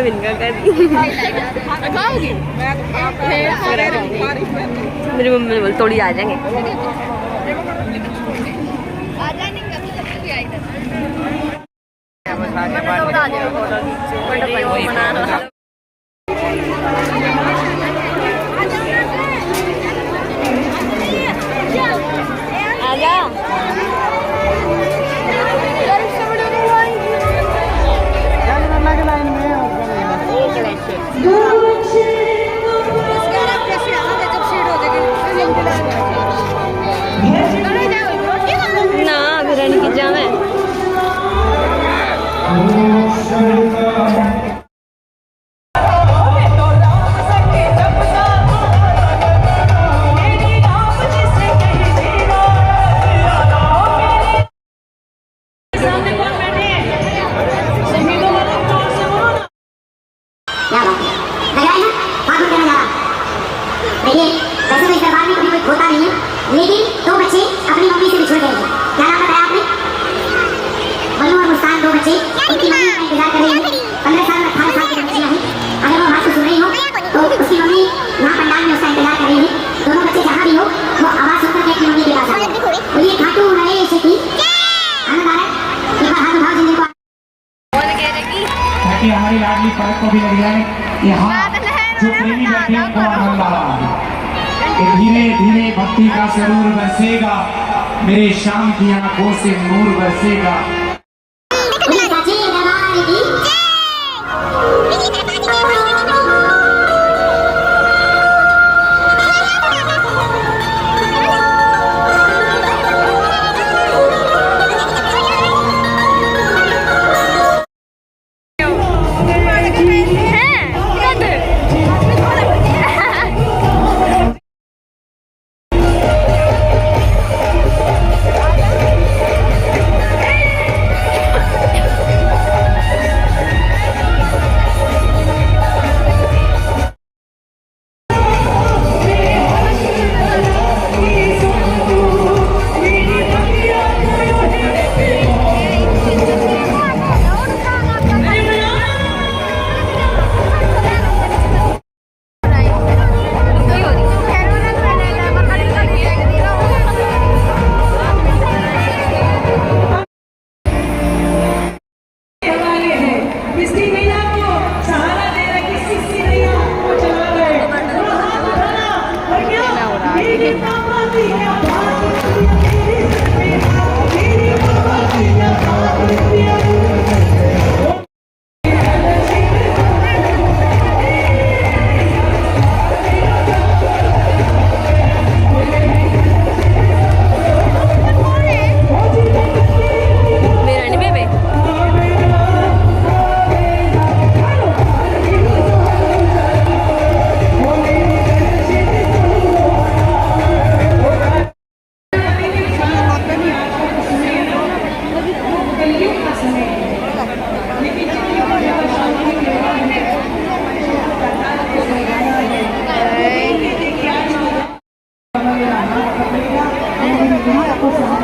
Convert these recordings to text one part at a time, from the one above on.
इनका कर मेरी मम्मी ने बोल थोड़ी आ जाएंगे। ना बिरयानी की जाम है। लेकिन दो बच्चे अपनी मम्मी से बिछड़ गए। क्या नाम बताया आपने? मनु और मुस्कान, दो बच्चे उनकी मम्मी का इंतजार कर रही है। 15 साल और 18 साल की बच्चियां हैं। अगर वो आवाज को सुन रही हो तो उसकी मम्मी यहाँ पंडाल में उसका इंतजार कर रही है। दोनों बच्चे जहाँ भी हो वो आवाज सुनकर के अपनी मम्मी के पास आ जाए। बोलिए खाटू नए शक्ति आनंद आ रहा है। एक बार हाथ उठाओ जिंदगी को, ताकि हमारी लाडली पलक को भी लग जाए। यहाँ जो प्रेमी बैठे हैं उनको आनंद आ रहा है। धीरे धीरे भक्ति का सरूर बरसेगा, मेरे शाम की आंखों से नूर बरसेगा।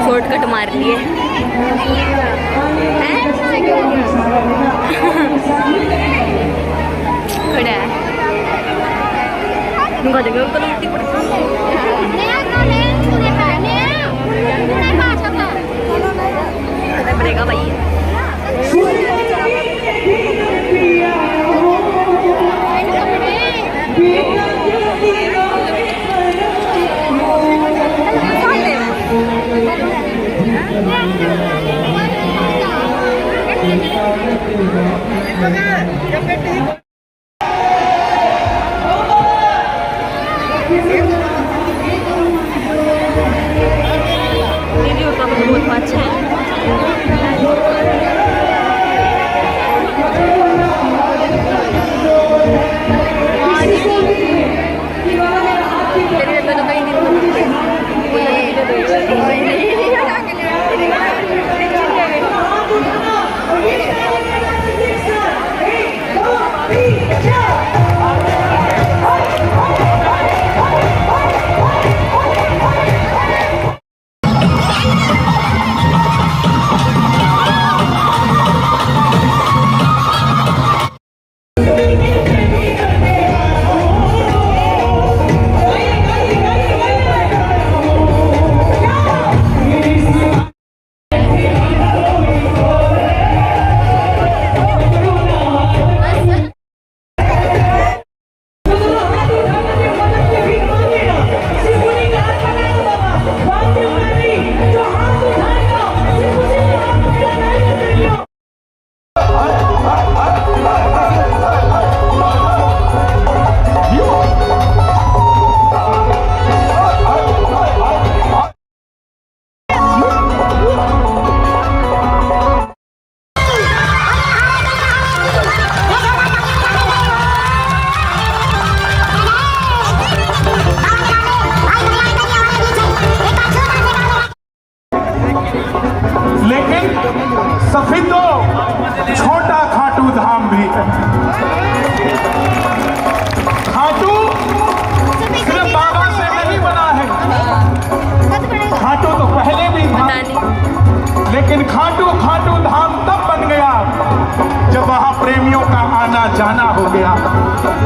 शॉर्टकट मार लिए खड़ा है पड़ेगा भाई। बहुत अच्छा है।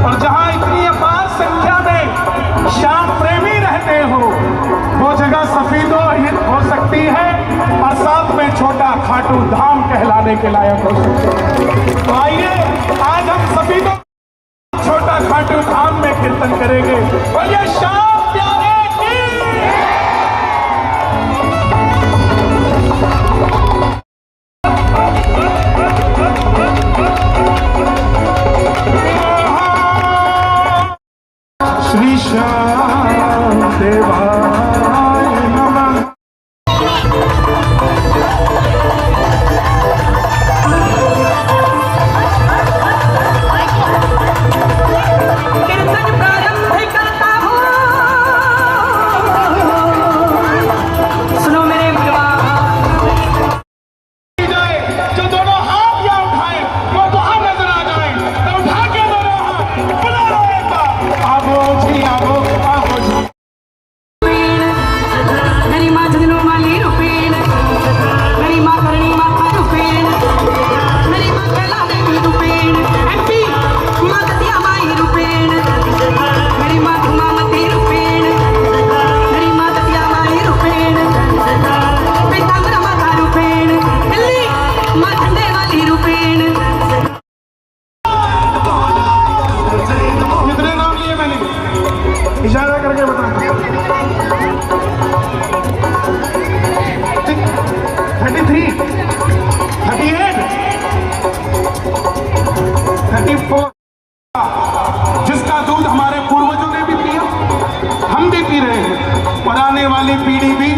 और जहां इतनी अपार संख्या में श्याम प्रेमी रहते हो, वो जगह सफीदो हो सकती है और साथ में छोटा खाटू धाम कहलाने के लायक हो सकती है। तो आइए आज हम सफीदो छोटा खाटू धाम में कीर्तन करेंगे। बोलिए श्याम प्यारे की। श्री श्याम देवाय नमः। कीर्तन प्रारंभ करता हूँ, सुनो मेरे भगवान। जो दोनों हाथ या उठाए वो वहां नजर आ जाए, तो उठा के दोनों हाथ बुला लो एक बार। आवो जी आवो, आवो जी। मेरी माँ जगनो माली रूपेण, मेरी माँ करणी माता रूपेण, मेरी माँ कैला देवी रूपेण, एमपी माँ दतिया माई रूपेण, मेरी माँ धुमावती रूपेण, मेरी माँ दतिया माई रूपेण, पीताम्बर माता रूपेण, दिल्ली माँ झंडे वाली रूपेण। कितने नाम लिए मैंने? इशारा करके बता। 33, 38, 34। जिसका दूध हमारे पूर्वजों ने भी पिया, हम भी पी रहे हैं और आने वाली पीढ़ी भी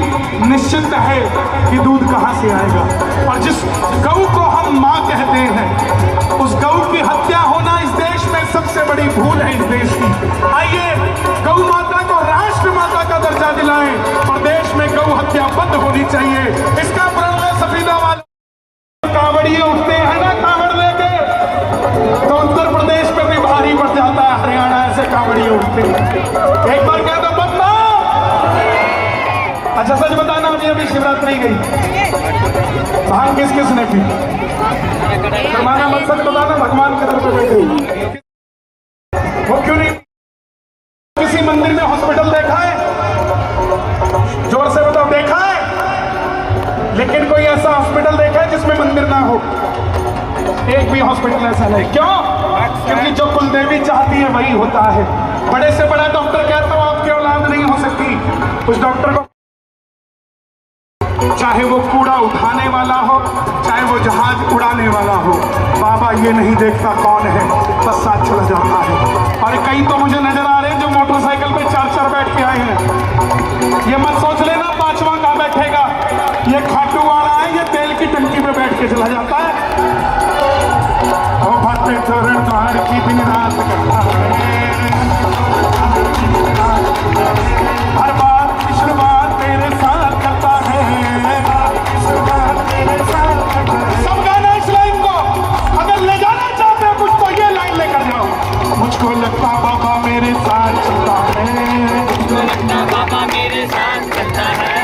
निश्चित है कि दूध कहाँ से आएगा। और जिस गऊ को हम माँ कहते हैं, उस गऊ की हत्या होना इस देश में सबसे बड़ी भूल है इस देश की। आइए गऊ माता को राष्ट्र माता का दर्जा दिलाएं और देश में गऊ हत्या बंद होनी चाहिए। इसका प्रण है सफीदा वाले कांवड़िए उठते हैं ना कांवड़ लेके, तो उत्तर प्रदेश पे भी भारी पड़ जाता है, हरियाणा ऐसे कांवड़िए उठते हैं। एक बार क्या तो बदनाम। अच्छा सच बताना, अभी शिवरात्रि गई, भांग किस किस ने पी? करवाना मत, सच बताना, भगवान के दर पे बैठे हुए। वो क्यों नहीं? किसी मंदिर में हॉस्पिटल देखा है? जोर से बताओ, देखा है? लेकिन कोई ऐसा हॉस्पिटल देखा है जिसमें मंदिर ना हो? एक भी हॉस्पिटल ऐसा नहीं। क्यों? क्योंकि जो कुलदेवी चाहती है वही होता है। बड़े से बड़ा डॉक्टर कहता हूं आपकी औलाद नहीं हो सकती, उस डॉक्टर को चाहे वो कूड़ा उठाने वाला हो, चाहे वो जहाज उड़ाने वाला हो, बाबा ये नहीं देखता कौन है, बस साथ चला जाता है। और कई तो मुझे नजर आ रहे हैं जो मोटरसाइकिल पे 4-4 बैठ के आए हैं। ये मत सोच लेना 5वां कहाँ बैठेगा, ये खाटू वाला है, ये तेल की टंकी पे बैठ के चला जाता है। ओ भट्टे चरण द्वार की दिन रात करता है, हर बात की शुरुआत तेरे साथ करता है, सब गाना इस लाइन को अगर ले जाना चाहते हो कुछ तो ये लाइन लेकर जाओ। मुझको लगता बाबा मेरे साथ चलता है, मुझको लगता बाबा मेरे साथ चलता है,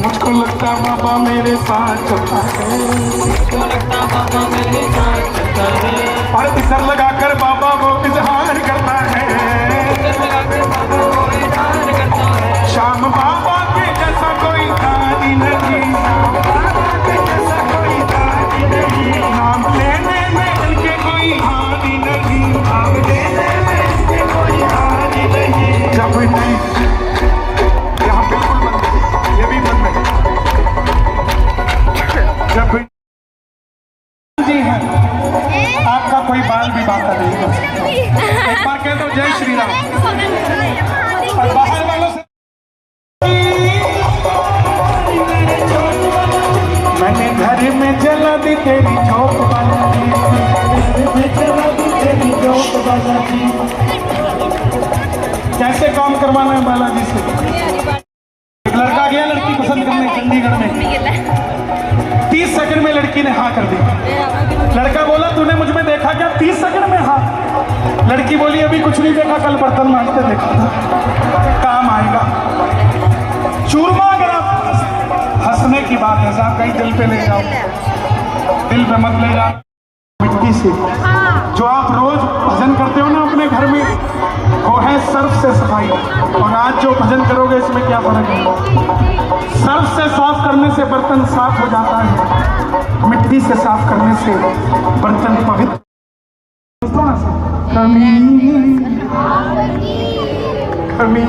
मुझको लगता बाबा मेरे साथ चलता है, मुझको लगता बाबा मेरे साथ चलता है। और इधर लगाकर बाबा वो इजहार करता है, श्याम बाबा के जैसा कोई दानी नहीं, नाम लेने में इनके कोई हानि नहीं, नाम लेने में इनके कोई हानि नहीं। जब नहीं, यहाँ बिल्कुल बंद है, ये भी बंद है। जब जी है आपका कोई बाल भी बांका नहीं कर सकता। एक बार कह दो जय श्री राम। और बाहर वालों से मैंने घर में जला दी तेरी चौक बालाजी, घर में जला दी तेरी चौक बालाजी। कैसे काम करवाना है बालाजी से? एक लड़का गया लड़की पसंद करने चंडीगढ़ में, 30 सेकंड में लड़की ने हाँ कर दी। लड़का बोला तूने मुझ में देखा क्या? 30 सेकंड में हाँ। लड़की बोली अभी कुछ नहीं देखा, कल बर्तन मांजते देखा था, काम आएगा। चूरमा अगर आप हंसने की बात है साहब, कहीं दिल पे ले जाओ, दिल पे मत ले जाओ। मिट्टी से। जो आप रोज भजन करते हो ना अपने घर में, वो है सर्फ से सफाई। और आज जो भजन करोगे इसमें क्या फर्क है? सर्फ से साफ करने से बर्तन साफ हो जाता है, मिट्टी से साफ करने से बर्तन पवित्र। कमी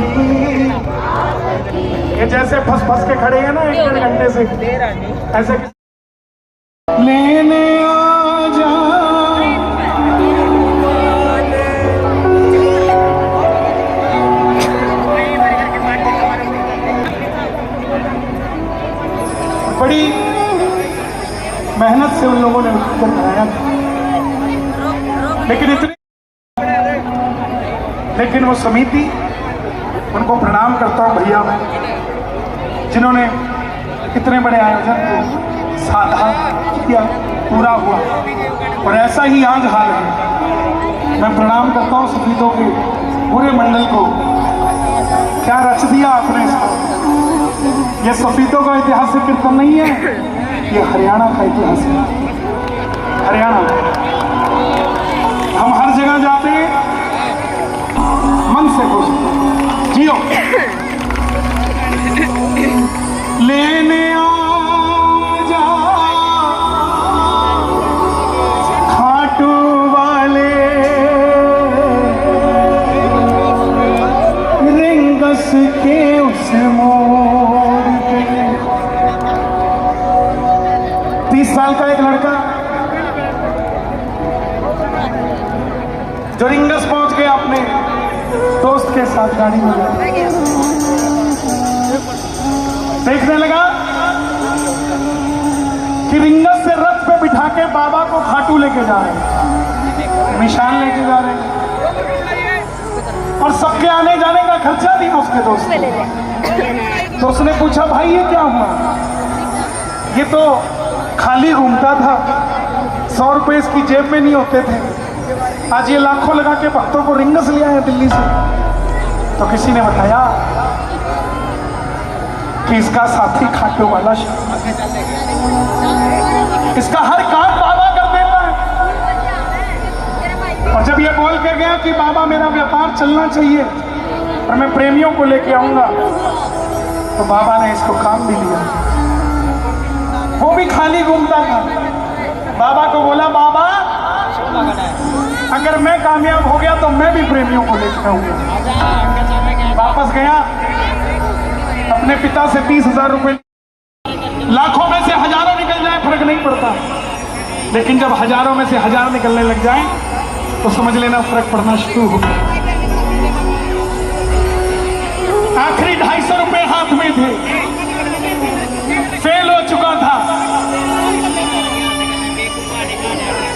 ये जैसे फंस फंस के खड़े हैं ना 1 घंटे से, ऐसे लेने आ जा। बड़ी मेहनत से उन लोगों ने उत्तर कराया था, लेकिन वो समिति, उनको प्रणाम करता हूँ भैया मैं, जिन्होंने इतने बड़े आयोजन को साधा किया, पूरा हुआ। और ऐसा ही आज हाल है। मैं प्रणाम करता हूँ सफीदों के पूरे मंडल को। क्या रच दिया आपने इसको। ये सफीदों का ऐतिहासिक कीर्तन नहीं है, ये हरियाणा का इतिहास है। हरियाणा हम हर जगह जाते हैं, मन से खुश जियो। लेने आ जा खाटू वाले रिंगस के उस मोड़ पे। 30 साल का एक लड़का जो रिंगस पहुंच गया अपने दोस्त के साथ गाड़ी में, देखने लगा कि रिंगस से रथ पे बिठा के बाबा को खाटू लेके जा रहे हैं, निशान लेके जा रहे हैं, और सबके आने जाने का खर्चा दिया उसके दोस्त ने। तो उसने पूछा भाई ये क्या हुआ? ये तो खाली घूमता था, 100 रुपए इसकी जेब में नहीं होते थे, आज ये लाखों लगा के भक्तों को रिंगस ले आए दिल्ली से। तो किसी ने बताया कि इसका साथी खाटू वाला इसका हर काम बाबा कर देता है। और जब ये बोल कर गया कि बाबा मेरा व्यापार चलना चाहिए और मैं प्रेमियों को लेके आऊंगा, तो बाबा ने इसको काम भी लिया। वो भी खाली घूमता था। बाबा को बोला बाबा अगर मैं कामयाब हो गया तो मैं भी प्रेमियों को लेकर आऊंगा। वापस गया, अपने पिता से 30,000 रुपए, लाखों में से हजारों निकल जाए फर्क नहीं पड़ता, लेकिन जब हजारों में से 1000 निकलने लग जाए तो समझ लेना फर्क पड़ना शुरू हो गया। आखिरी 250 रुपए हाथ में थे, फेल हो चुका था।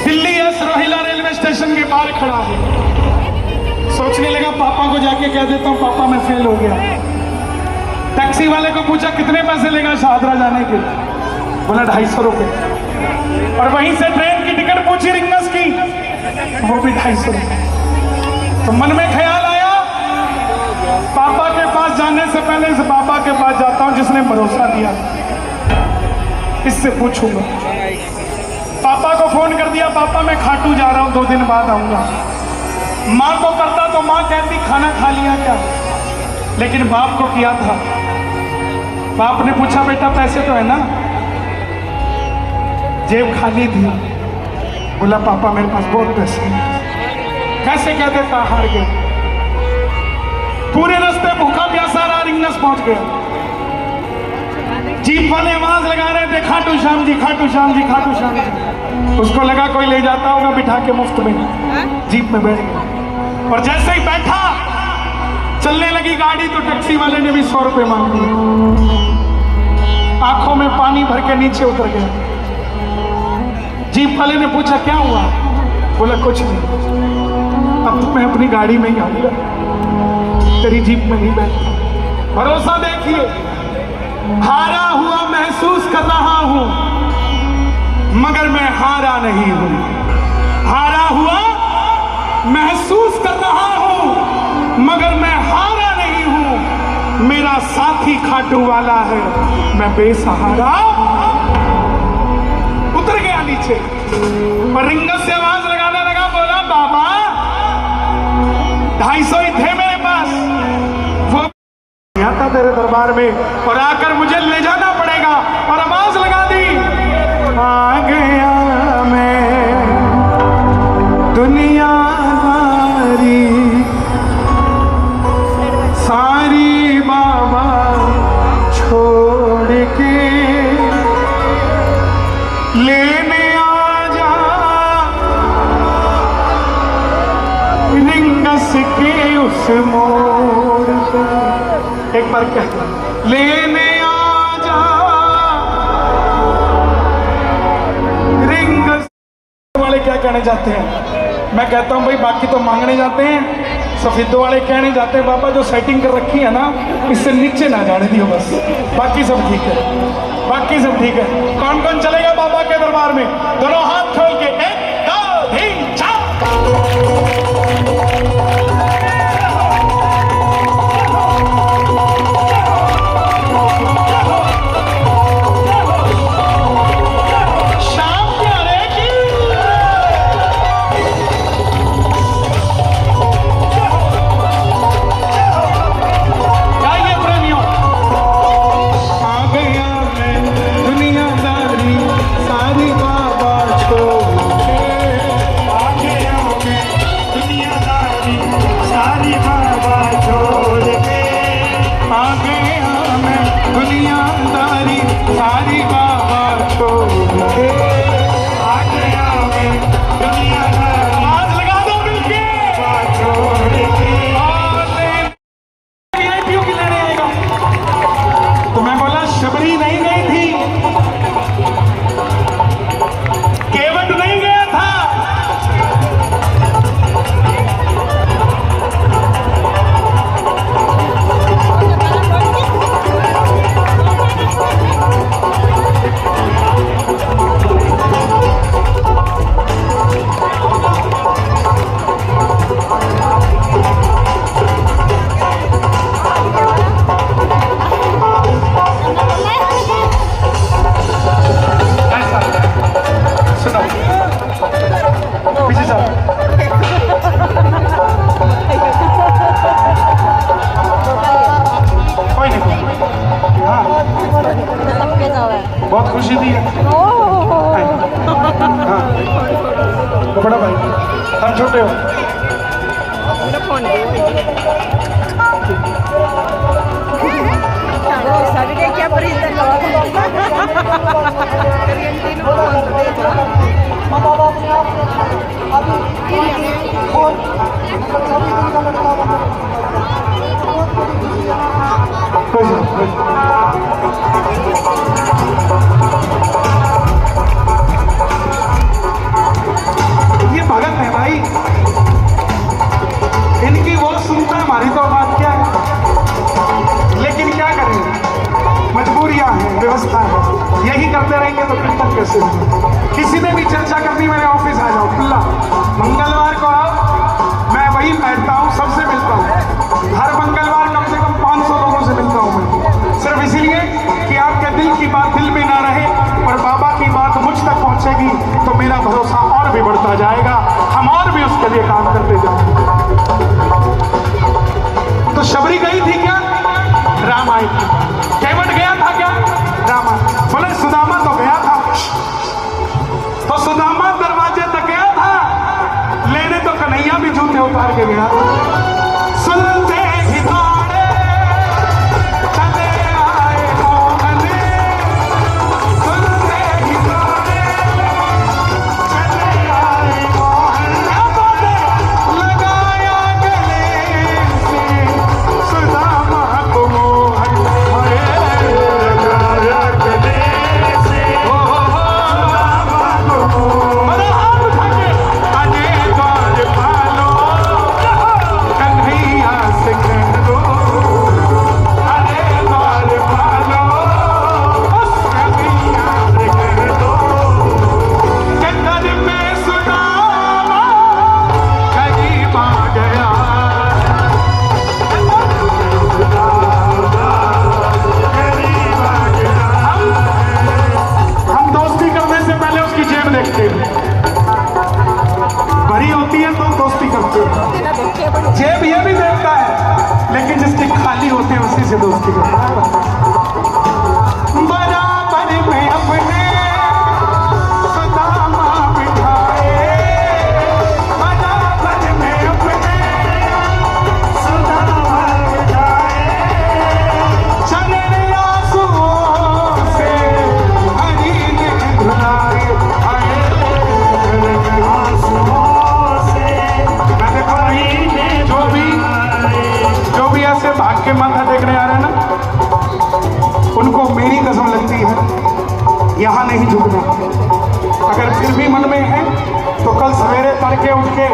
दिल्ली एस रोहिला रेलवे स्टेशन के बाहर खड़ा है, सोचने लगा पापा को जाके कह देता हूँ पापा मैं फेल हो गया। टैक्सी वाले को पूछा कितने पैसे लेगा शाहदरा जाने के? बोला 250 रुपए। और वहीं से ट्रेन की टिकट पूछी रिंगस की, वो भी 250 रुपए। तो मन में ख्याल आया पापा के पास जाने से पहले इस बाबा के पास जाता हूँ जिसने भरोसा दिया, इससे पूछूंगा। पापा को फोन कर दिया, पापा मैं खाटू जा रहा हूँ 2 दिन बाद आऊंगा। माँ को करता तो माँ कहती खाना खा लिया क्या, लेकिन बाप को किया था। बाप ने पूछा बेटा पैसे तो है ना? जेब खाली थी। बोला पापा मेरे पास बहुत पैसे हैं। कैसे कह देता, हार गया। पूरे रास्ते भूखा प्यासा रहा, रिंगस पहुंच गया। जीप वाले आवाज लगा रहे थे खाटू श्याम जी, खाटू श्याम जी, खाटू श्याम जी। उसको लगा कोई ले जाता होगा बिठा के मुफ्त में, जीप में बैठ गया। और जैसे ही बैठा चलने लगी गाड़ी तो टैक्सी वाले ने भी 100 रुपए मांग दिए। आंखों में पानी भर के नीचे उतर गया। जीप वाले ने पूछा क्या हुआ? बोला कुछ नहीं, अब तो मैं अपनी गाड़ी में ही आऊंगा, तेरी जीप में नहीं बैठता। भरोसा देखिए, हारा हुआ महसूस कर रहा हूं मगर मैं हारा नहीं हूं। हारा हुआ महसूस कर रहा हूं मगर मैं हारा नहीं हूं। मेरा साथी खाटू वाला है, मैं बेसहारा। उतर गया नीचे। पीछे और रिंगत से आवाज लगाने लगा, बोला बाबा 250 ही थे मेरे पास, वो यहाँ था तेरे दरबार में और आकर मुझे ले जाना पड़ेगा। और आवाज लगा दी, आ गया मैं दुनियादारी सारी बाबा छोड़ के, लेने आ जा रिंगस के उस मोड़ पे। एक बार क्या, लेने आ जा रिंगस वाले क्या कहने जाते हैं? मैं कहता हूं भाई बाकी तो मांगने जाते हैं, सफेदों वाले कहने जाते हैं बाबा जो सेटिंग कर रखी है ना इससे नीचे ना जाने दियो बस, बाकी सब ठीक है, बाकी सब ठीक है। कौन कौन चलेगा बाबा के दरबार में? दोनों हाथ खोल के 1 2 3 4। बहुत खुशी थी। हाँ तो बड़ा भाई हम छोटे हो क्या ये भगत है भाई, इनकी वो सुनता है, हमारी तो बात क्या है, लेकिन क्या करें, मजबूरियां हैं, व्यवस्था है, यही करते रहेंगे तो फिर तक कैसे होगा। किसी ने भी चर्चा करनी मेरे ऑफिस आ जाओ, खुला मंगलवार को आओ, मैं वही बैठता हूँ, सबसे मिलता हूँ, हर मंगलवार कम से कम 500 लोगों से मिलता हूँ मैं, सिर्फ इसलिए कि आपके दिल की बात दिल में ना रहे और बाबा की बात मुझ तक पहुंचेगी तो मेरा भरोसा और भी बढ़ता जाएगा, हम और भी उसके लिए काम करते जाएंगे। तो शबरी गई थी क्या? राम आई थी। केवट गया था क्या? राम आई। बोले सुदामा तो गया था, तो सुदामा दरवाजे तक गया था, लेने तो कन्हैया भी जूते उतार के गया। सुनते ही दौड़े चले आए मोहन, सुनते ही दौड़े चले आए मोहन। के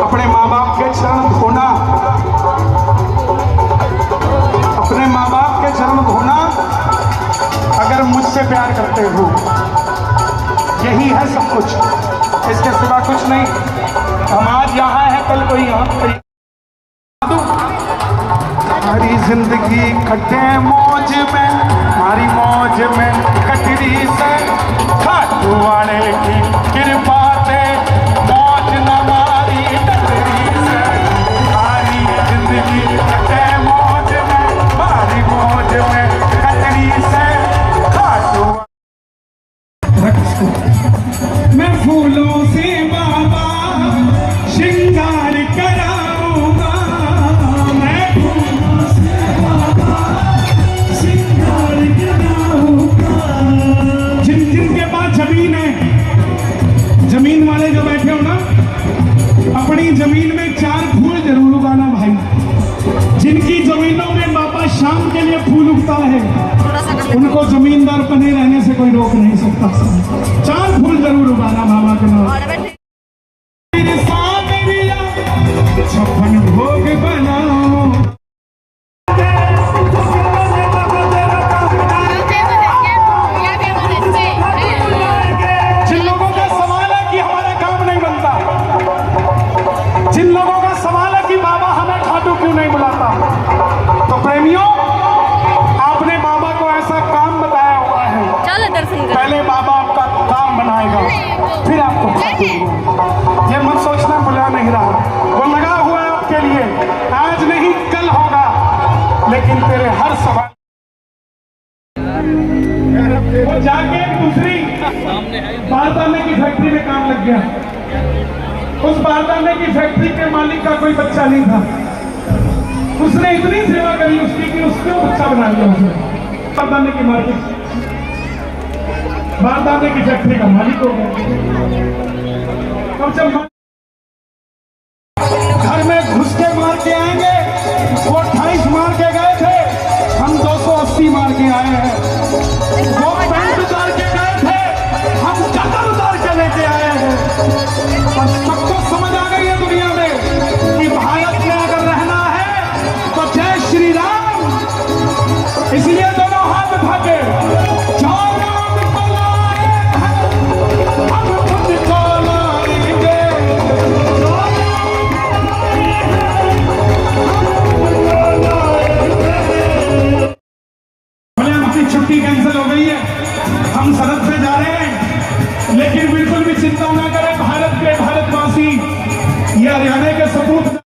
अपने माँ बाप के चरण धोना, अपने माँ बाप के चरण धोना अगर मुझसे प्यार करते हो, यही है सब कुछ, इसके सिवा कुछ नहीं। हम आज यहाँ हैं, कल कोई यहाँ। हमारी जिंदगी कटे मौज में, हमारी मौज में कटरी से खाटू वाले की कृपा से मौज न मारी कटरी से। हमारी जिंदगी कटे मौज में, हमारी मौज में कटरी से खाटू। मैं फूलों से बाबा श्रृंगार कराऊंगा, मैं फूलों से बाबा श्रृंगार कराऊंगा। जिन जिनके पास जमीन है, जमीन वाले जो बैठे हो ना, अपनी जमीन में 4 फूल जरूर उगाना भाई। जिनकी जमीनों में बाबा शाम के लिए फूल उगता है, उनको जमींदार बने रहने से कोई रोक नहीं सकता। 4 फूल जरूर उगाना बाबा के नाम। छप्पन भोग बनाओ, जिन लोगों का सवाल है कि हमारा काम नहीं बनता, जिन लोगों का सवाल है कि बाबा हमें खाटू क्यों नहीं बुलाता, तो प्रेमियों, आपने बाबा को ऐसा काम बताया हुआ है, चलो दर्शन कर। पहले बाबा आपका काम बनाएगा, फिर आपको खाटू बुलाएगा। ये मत सोचना बुला नहीं रहा, वो लगा हुआ है आपके लिए, आज नहीं कल होगा, लेकिन तेरे हर सवाल। वो जाके दूसरी बारदाने की फैक्ट्री में काम लग गया। उस बारदाने की फैक्ट्री के मालिक का कोई बच्चा नहीं था। उसने इतनी सेवा करी उसकी कि उसको बच्चा बना दिया उसने। बारदाने की मार्केट, बारदाने की फैक्ट्री का मालिक हो गया। अब जब घर में घुस के मार के आएंगे, वो 28 मार के गए थे, हम 280 मार के आए हैं। वो पैंट उतार के गए थे, हम चद्दर उतार के लेके आए हैं। और सबको समझ आ गई है दुनिया में कि भारत में अगर रहना है तो जय श्री राम। इसलिए दोनों हाथ उठा के छुट्टी कैंसिल हो गई है, हम सरहद पे जा रहे हैं, लेकिन बिल्कुल भी चिंता ना करें भारत के भारतवासी, ये हरियाणा के सपूत